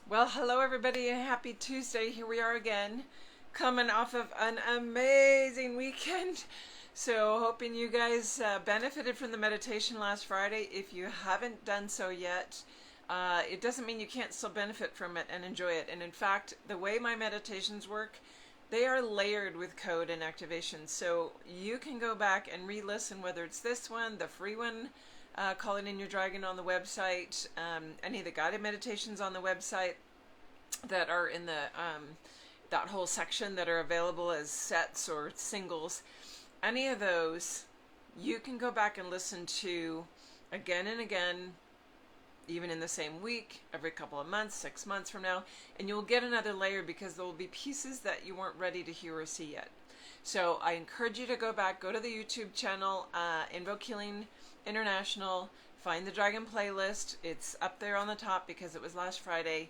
Well, hello everybody and happy Tuesday. Here we are again, coming off of an amazing weekend. So hoping you guys benefited from the meditation last Friday. If you haven't done so yet, it doesn't mean you can't still benefit from it and enjoy it. And in fact, the way my meditations work, they are layered with code and activation. So you can go back and re-listen, whether it's this one, the free one, Calling in Your Dragon on the website, any of the guided meditations on the website that are in the that whole section that are available as sets or singles. Any of those you can go back and listen to again and again, even in the same week, every couple of months, 6 months from now, and you'll get another layer because there will be pieces that you weren't ready to hear or see yet. So I encourage you to go back, go to the YouTube channel, Invoke Healing International, find the Dragon playlist. It's up there on the top because it was last Friday,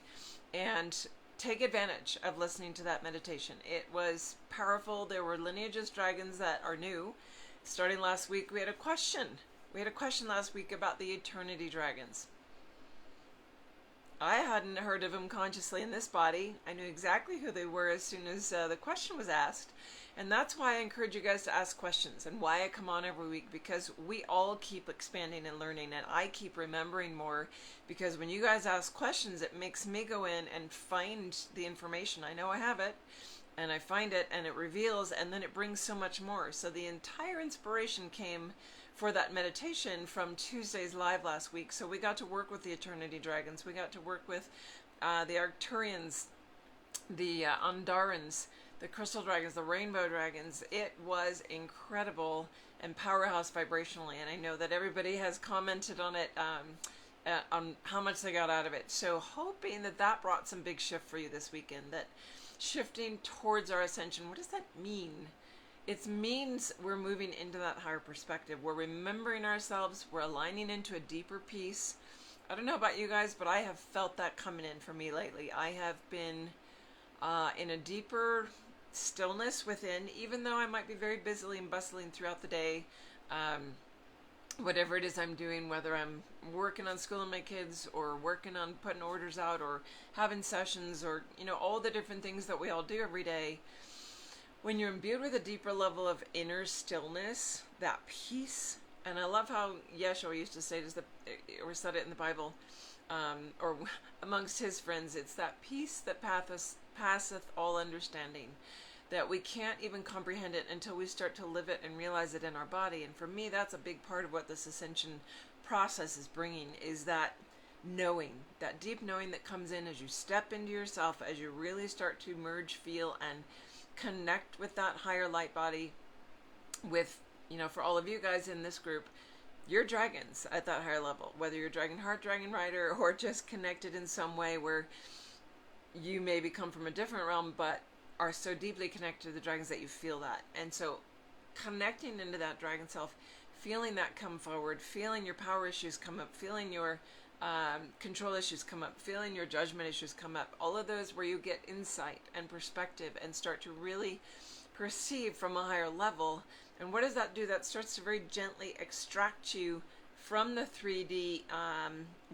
and take advantage of listening to that meditation. It was powerful. There were lineages dragons that are new. Starting last week, we had a question. We had a question last week about the Eternity Dragons. I hadn't heard of them consciously in this body. I knew exactly who they were as soon as the question was asked. And that's why I encourage you guys to ask questions and why I come on every week, because we all keep expanding and learning, and I keep remembering more, because when you guys ask questions, it makes me go in and find the information. I know I have it, and I find it, and it reveals, and then it brings so much more. So the entire inspiration came for that meditation from Tuesday's live last week. So we got to work with the Eternity Dragons. We got to work with the Arcturians, the Andarans, the Crystal Dragons, the Rainbow Dragons. It was incredible and powerhouse vibrationally. And I know that everybody has commented on it, on how much they got out of it. So hoping that that brought some big shift for you this weekend, that shifting towards our ascension. What does that mean? It means we're moving into that higher perspective. We're remembering ourselves. We're aligning into a deeper peace. I don't know about you guys, but I have felt that coming in for me lately. I have been in a deeper stillness within, even though I might be very busily and bustling throughout the day. Whatever it is I'm doing, whether I'm working on schooling my kids or working on putting orders out or having sessions or, you know, all the different things that we all do every day. When you're imbued with a deeper level of inner stillness, that peace, and I love how Yeshua used to say this, or said it in the Bible, or amongst his friends, it's that peace that passeth all understanding, that we can't even comprehend it until we start to live it and realize it in our body. And for me, that's a big part of what this ascension process is bringing, is that knowing, that deep knowing that comes in as you step into yourself, as you really start to merge, feel, and connect with that higher light body. With, you know, for all of you guys in this group, you're dragons at that higher level, whether you're dragon heart, dragon rider, or just connected in some way where you maybe come from a different realm but are so deeply connected to the dragons that you feel that. And so connecting into that dragon self, feeling that come forward, feeling your power issues come up, feeling your control issues come up, feeling your judgment issues come up, all of those where you get insight and perspective and start to really perceive from a higher level. And what does that do? That starts to very gently extract you from the 3D,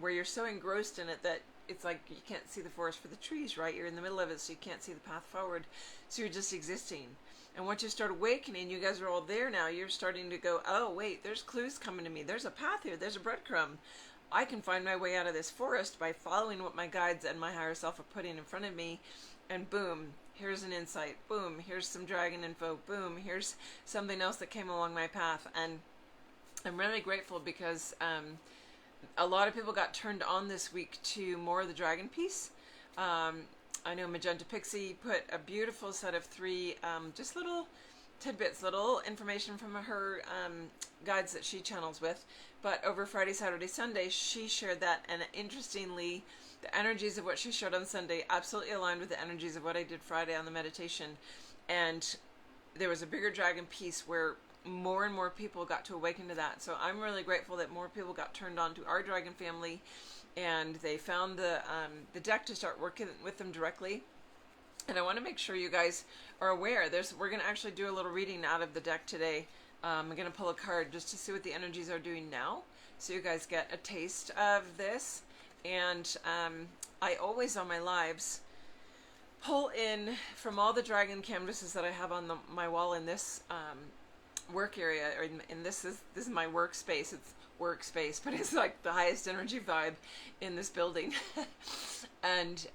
where you're so engrossed in it that it's like you can't see the forest for the trees, right? You're in the middle of it, so you can't see the path forward, so you're just existing. And once you start awakening, you guys are all there now, you're starting to go, oh wait, there's clues coming to me, there's a path here, there's a breadcrumb. I can find my way out of this forest by following what my guides and my higher self are putting in front of me, and boom, here's an insight, boom, here's some dragon info, boom, here's something else that came along my path. And I'm really grateful because a lot of people got turned on this week to more of the dragon piece. I know Magenta Pixie put a beautiful set of 3 just little tidbits, little information from her guides that she channels with. But over Friday, Saturday, Sunday, she shared that, and interestingly, the energies of what she showed on Sunday absolutely aligned with the energies of what I did Friday on the meditation. And there was a bigger dragon piece where more and more people got to awaken to that. So I'm really grateful that more people got turned on to our dragon family, and they found the deck to start working with them directly. And I want to make sure you guys are aware. We're going to actually do a little reading out of the deck today. I'm going to pull a card just to see what the energies are doing now, so you guys get a taste of this. And I always on my lives pull in from all the dragon canvases that I have on my wall in this work area, or in this is my workspace. It's workspace, but it's like the highest energy vibe in this building. And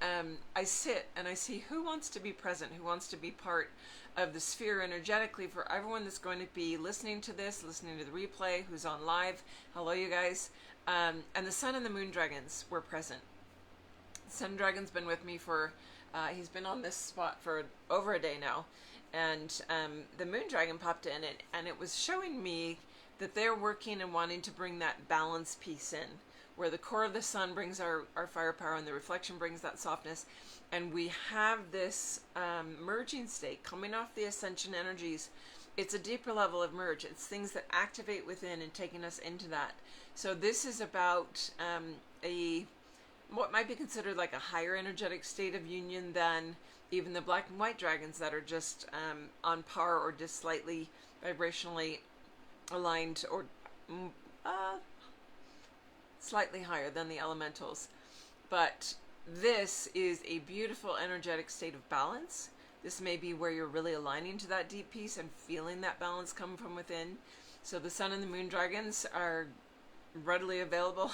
I sit and I see who wants to be present, who wants to be part of the sphere energetically, for everyone that's going to be listening to this, listening to the replay, who's on live. Hello, you guys. And the Sun and the Moon Dragons were present. Sun Dragon's been with me for, he's been on this spot for over a day now. And the Moon Dragon popped in, and it was showing me that they're working and wanting to bring that balance piece in, where the core of the Sun brings our firepower and the reflection brings that softness. And we have this merging state coming off the Ascension energies. It's a deeper level of merge. It's things that activate within and taking us into that. So this is about what might be considered like a higher energetic state of union than even the black and white dragons that are just on par or just slightly vibrationally aligned, or slightly higher than the elementals. But this is a beautiful energetic state of balance. This may be where you're really aligning to that deep peace and feeling that balance come from within. So the Sun and the Moon Dragons are readily available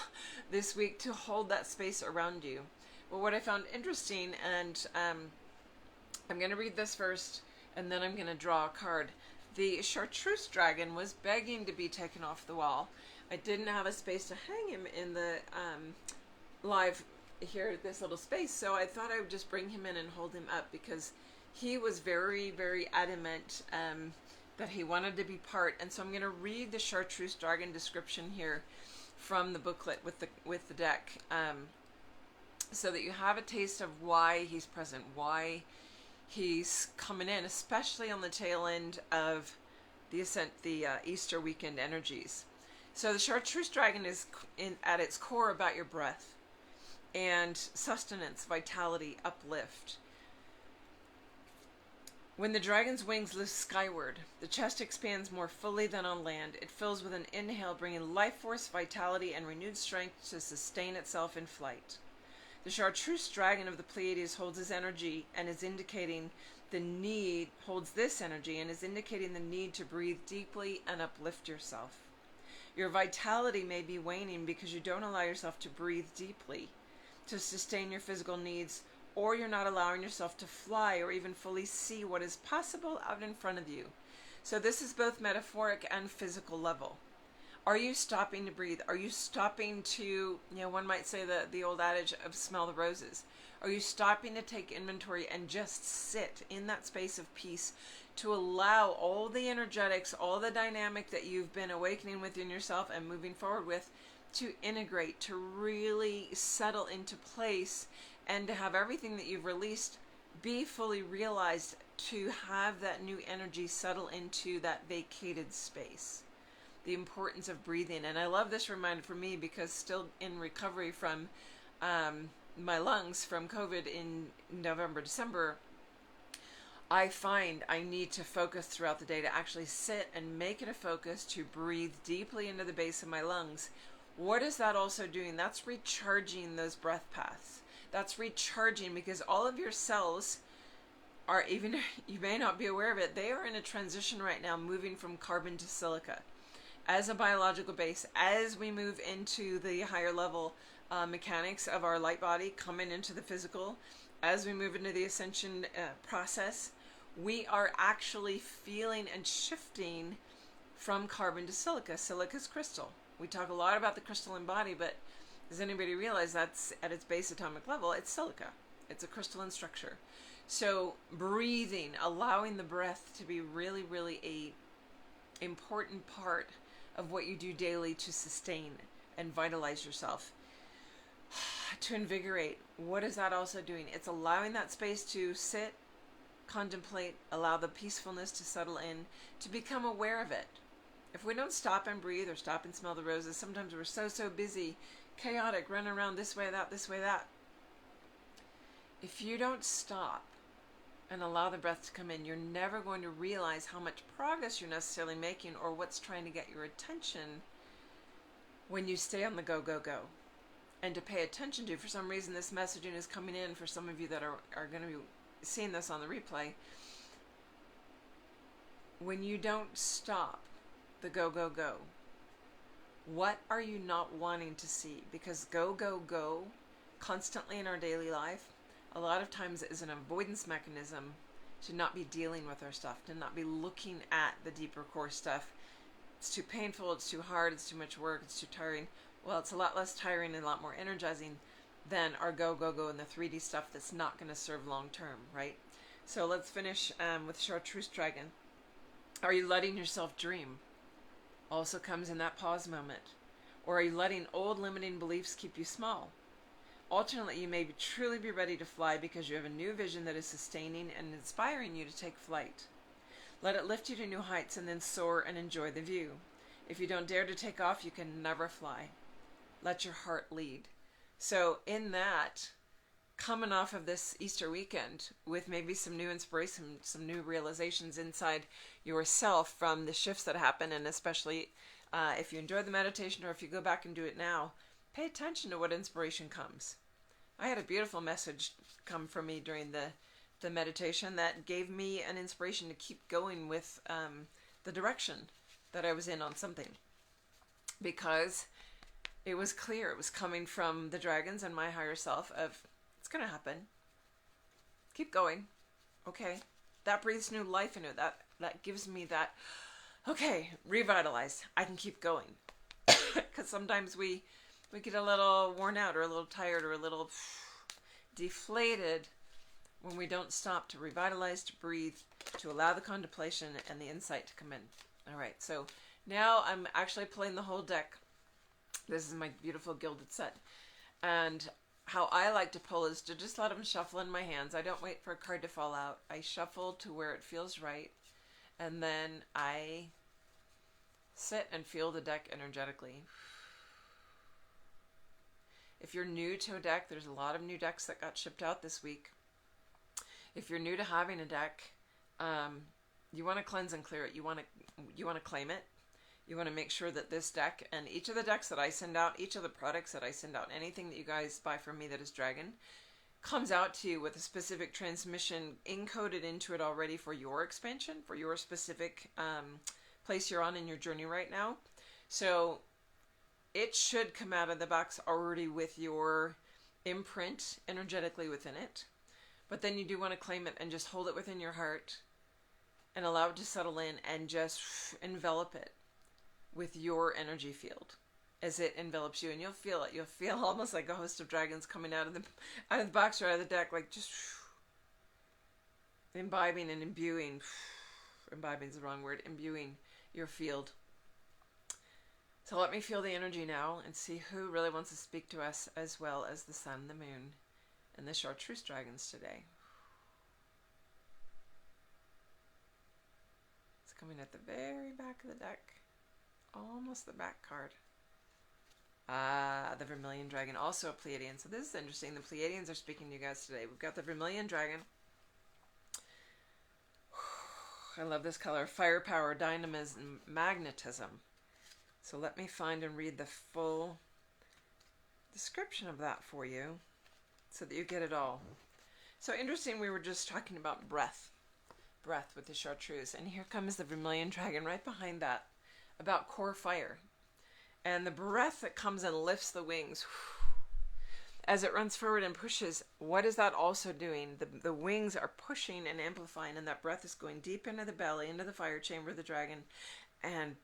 this week to hold that space around you. But what I found interesting, and I'm going to read this first, and then I'm going to draw a card. The Chartreuse Dragon was begging to be taken off the wall. I didn't have a space to hang him in the live here, this little space, so I thought I would just bring him in and hold him up, because he was very, very adamant that he wanted to be part. And so I'm going to read the Chartreuse Dragon description here from the booklet with the deck, so that you have a taste of why he's present, why he's coming in, especially on the tail end of the Easter weekend energies. So the Chartreuse Dragon is at its core about your breath and sustenance, vitality, uplift. When the dragon's wings lift skyward, the chest expands more fully than on land. It fills with an inhale, bringing life force, vitality, and renewed strength to sustain itself in flight. The Chartreuse Dragon of the Pleiades holds his energy and is indicating the need, holds this energy and is indicating the need to breathe deeply and uplift yourself. Your vitality may be waning because you don't allow yourself to breathe deeply to sustain your physical needs, or you're not allowing yourself to fly or even fully see what is possible out in front of you. So this is both metaphoric and physical level. Are you stopping to breathe? Are you stopping to, one might say the old adage of smell the roses. Are you stopping to take inventory and just sit in that space of peace to allow all the energetics, all the dynamic that you've been awakening within yourself and moving forward with to integrate, to really settle into place, and to have everything that you've released be fully realized, to have that new energy settle into that vacated space. The importance of breathing. And I love this reminder for me, because still in recovery from my lungs from COVID in November, December, I find I need to focus throughout the day, to actually sit and make it a focus to breathe deeply into the base of my lungs. What is that also doing? That's recharging those breath paths. That's recharging, because all of your cells are, even you may not be aware of it, they are in a transition right now, moving from carbon to silica as a biological base. As we move into the higher level mechanics of our light body coming into the physical, as we move into the ascension process, we are actually feeling and shifting from carbon to silica. Silica's crystal. We talk a lot about the crystalline body, but does anybody realize that's at its base atomic level? It's silica. It's a crystalline structure. So breathing, allowing the breath to be really, really a important part of what you do daily to sustain and vitalize yourself, to invigorate. What is that also doing? It's allowing that space to sit, contemplate, allow the peacefulness to settle in, to become aware of it. If we don't stop and breathe or stop and smell the roses, sometimes we're so busy, chaotic, running around this way, that. If you don't stop and allow the breath to come in, you're never going to realize how much progress you're necessarily making, or what's trying to get your attention when you stay on the go. and to pay attention to. For some reason, this messaging is coming in for some of you that are going to be seeing this on the replay. When you don't stop the go, go, go, what are you not wanting to see? Because go, go, go constantly in our daily life, a lot of times is an avoidance mechanism to not be dealing with our stuff, to not be looking at the deeper core stuff. It's too painful, it's too hard, it's too much work, it's too tiring. Well, it's a lot less tiring and a lot more energizing than our go, go, go and the 3D stuff that's not going to serve long term, right? So let's finish with Chartreuse Dragon. Are you letting yourself dream? Also comes in that pause moment. Or are you letting old limiting beliefs keep you small? Alternately, you may truly be ready to fly because you have a new vision that is sustaining and inspiring you to take flight. Let it lift you to new heights and then soar and enjoy the view. If you don't dare to take off, you can never fly. Let your heart lead. So in that, coming off of this Easter weekend with maybe some new inspiration, some new realizations inside yourself from the shifts that happen, and especially if you enjoy the meditation or if you go back and do it now, pay attention to what inspiration comes. I had a beautiful message come from me during the meditation that gave me an inspiration to keep going with the direction that I was in on something. Because it was clear, it was coming from the dragons and my higher self of, it's going to happen. Keep going. Okay. That breathes new life into it. That gives me that, okay, revitalized. I can keep going. Because sometimes we get a little worn out or a little tired or a little deflated when we don't stop to revitalize, to breathe, to allow the contemplation and the insight to come in. All right. So now I'm actually playing the whole deck. This is my beautiful gilded set. And how I like to pull is to just let them shuffle in my hands. I don't wait for a card to fall out. I shuffle to where it feels right. And then I sit and feel the deck energetically. If you're new to a deck, there's a lot of new decks that got shipped out this week. If you're new to having a deck, you want to cleanse and clear it. You want to claim it. You want to make sure that this deck and each of the decks that I send out, each of the products that I send out, anything that you guys buy from me that is Dragon, comes out to you with a specific transmission encoded into it already for your expansion, for your specific place you're on in your journey right now. So it should come out of the box already with your imprint energetically within it. But then you do want to claim it and just hold it within your heart and allow it to settle in and just envelop it with your energy field as it envelops you, and you'll feel it. You'll feel almost like a host of dragons coming out of the box or out of the deck, like just imbibing and imbuing. Imbibing is the wrong word. Imbuing your field. So let me feel the energy now and see who really wants to speak to us, as well as the sun, the moon, and the Chartreuse dragons today. It's coming at the very back of the deck. Almost the back card. The Vermilion Dragon, also a Pleiadian. So this is interesting. The Pleiadians are speaking to you guys today. We've got the Vermilion Dragon. I love this color. Firepower, dynamism, magnetism. So let me find and read the full description of that for you so that you get it all. So interesting, we were just talking about breath. Breath with the Chartreuse. And here comes the Vermilion Dragon right behind that. About core fire. And the breath that comes and lifts the wings as it runs forward and pushes. What is that also doing? The wings are pushing and amplifying, and that breath is going deep into the belly, into the fire chamber of the dragon, and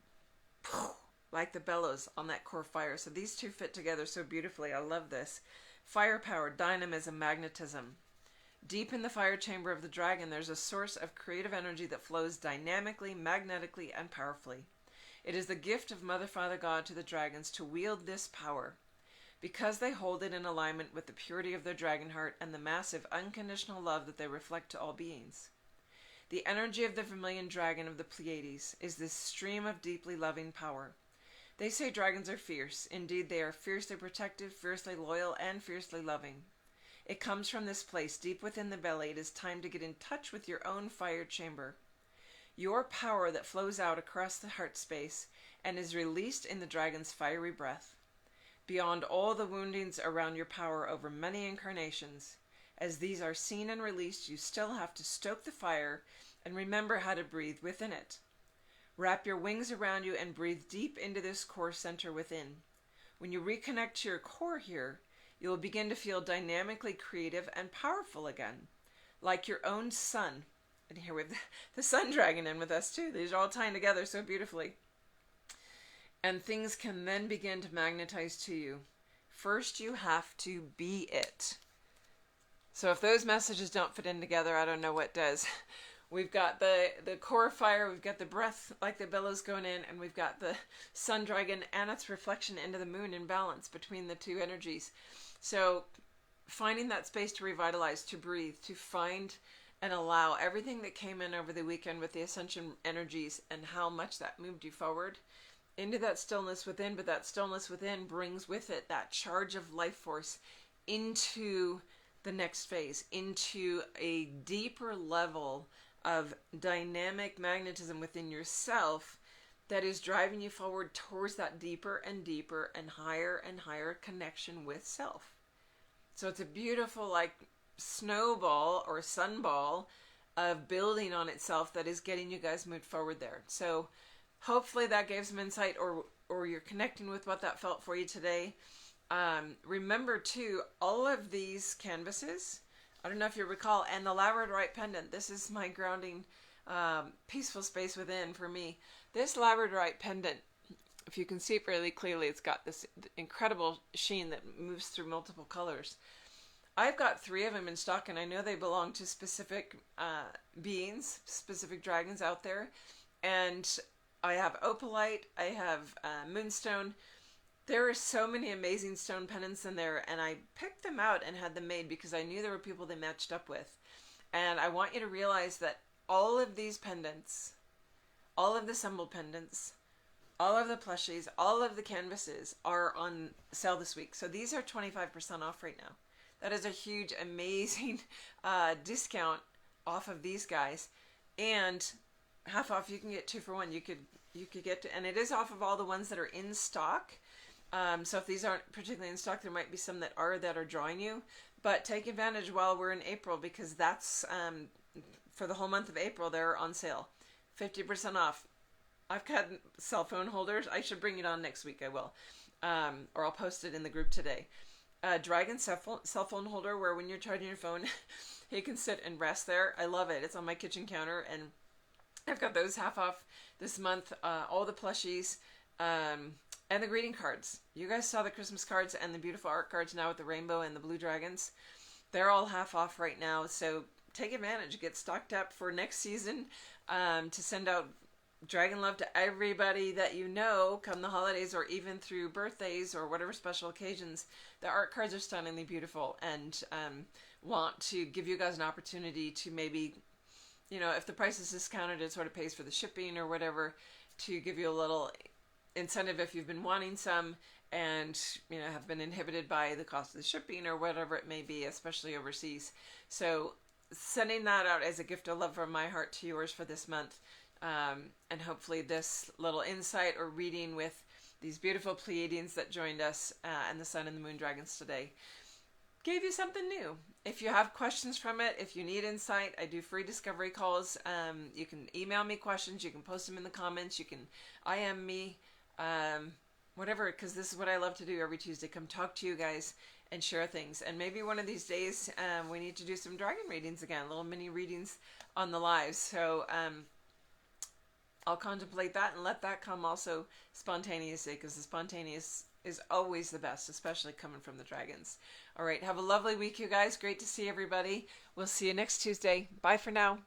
like the bellows on that core fire. So these two fit together so beautifully. I love this. Firepower, dynamism, magnetism. Deep in the fire chamber of the dragon, there's a source of creative energy that flows dynamically, magnetically, and powerfully. It is the gift of Mother, Father, God to the dragons to wield this power, because they hold it in alignment with the purity of their dragon heart and the massive, unconditional love that they reflect to all beings. The energy of the Vermilion Dragon of the Pleiades is this stream of deeply loving power. They say dragons are fierce. Indeed, they are fiercely protective, fiercely loyal, and fiercely loving. It comes from this place, deep within the belly. It is time to get in touch with your own fire chamber. Your power that flows out across the heart space and is released in the dragon's fiery breath. beyond all the woundings around your power over many incarnations. As these are seen and released, you still have to stoke the fire and remember how to breathe within it. Wrap your wings around you and breathe deep into this core center within. When you reconnect to your core here, you will begin to feel dynamically creative and powerful again, like your own sun. And here we have the sun dragon in with us too. These are all tying together so beautifully. And things can then begin to magnetize to you. First, you have to be it. So if those messages don't fit in together, I don't know what does. We've got the core fire, we've got the breath like the billows going in, and we've got the sun dragon and its reflection into the moon in balance between the two energies. So finding that space to revitalize, to breathe, to find and allow everything that came in over the weekend with the Ascension energies and how much that moved you forward into that stillness within, but that stillness within brings with it that charge of life force into the next phase, into a deeper level of dynamic magnetism within yourself that is driving you forward towards that deeper and deeper and higher connection with self. So it's a beautiful like snowball or sunball of building on itself that is getting you guys moved forward there. So hopefully that gave some insight, or you're connecting with what that felt for you today. Remember too, all of these canvases, I don't know if you recall, and the Labradorite Pendant, this is my grounding peaceful space within for me. This Labradorite Pendant, if you can see it really clearly, it's got this incredible sheen that moves through multiple colors. I've got 3 of them in stock, and I know they belong to specific beings, specific dragons out there. And I have opalite, I have moonstone. There are so many amazing stone pendants in there, and I picked them out and had them made because I knew there were people they matched up with. And I want you to realize that all of these pendants, all of the symbol pendants, all of the plushies, all of the canvases are on sale this week. So these are 25% off right now. That is a huge, amazing discount off of these guys. And half off, you can get 2 for 1. You could get to, and it is off of all the ones that are in stock. So if these aren't particularly in stock, there might be some that are drawing you. But take advantage while we're in April, because that's for the whole month of April, they're on sale. 50% off. I've got cell phone holders. I should bring it on next week. I will. Or I'll post it in the group today. Dragon cell phone holder where when you're charging your phone, you can sit and rest there. I love it. It's on my kitchen counter, and I've got those half off this month. All the plushies. And the greeting cards. You guys saw the Christmas cards and the beautiful art cards now with the rainbow and the blue dragons. They're all half off right now, so take advantage. Get stocked up for next season to send out dragon love to everybody that you know come the holidays, or even through birthdays or whatever special occasions. The art cards are stunningly beautiful, and want to give you guys an opportunity to maybe, you know, if the price is discounted, it sort of pays for the shipping or whatever, to give you a little incentive if you've been wanting some and, you know, have been inhibited by the cost of the shipping or whatever it may be, especially overseas. So sending that out as a gift of love from my heart to yours for this month. And hopefully this little insight or reading with these beautiful Pleiadians that joined us and the Sun and the Moon Dragons today gave you something new. If you have questions from it, if you need insight, I do free discovery calls. You can email me questions. You can post them in the comments. You can IM me. Whatever, because this is what I love to do every Tuesday. Come talk to you guys and share things. And maybe one of these days we need to do some dragon readings again, little mini readings on the lives. So I'll contemplate that and let that come also spontaneously, because the spontaneous is always the best, especially coming from the dragons. All right, have a lovely week, you guys. Great to see everybody. We'll see you next Tuesday. Bye for now.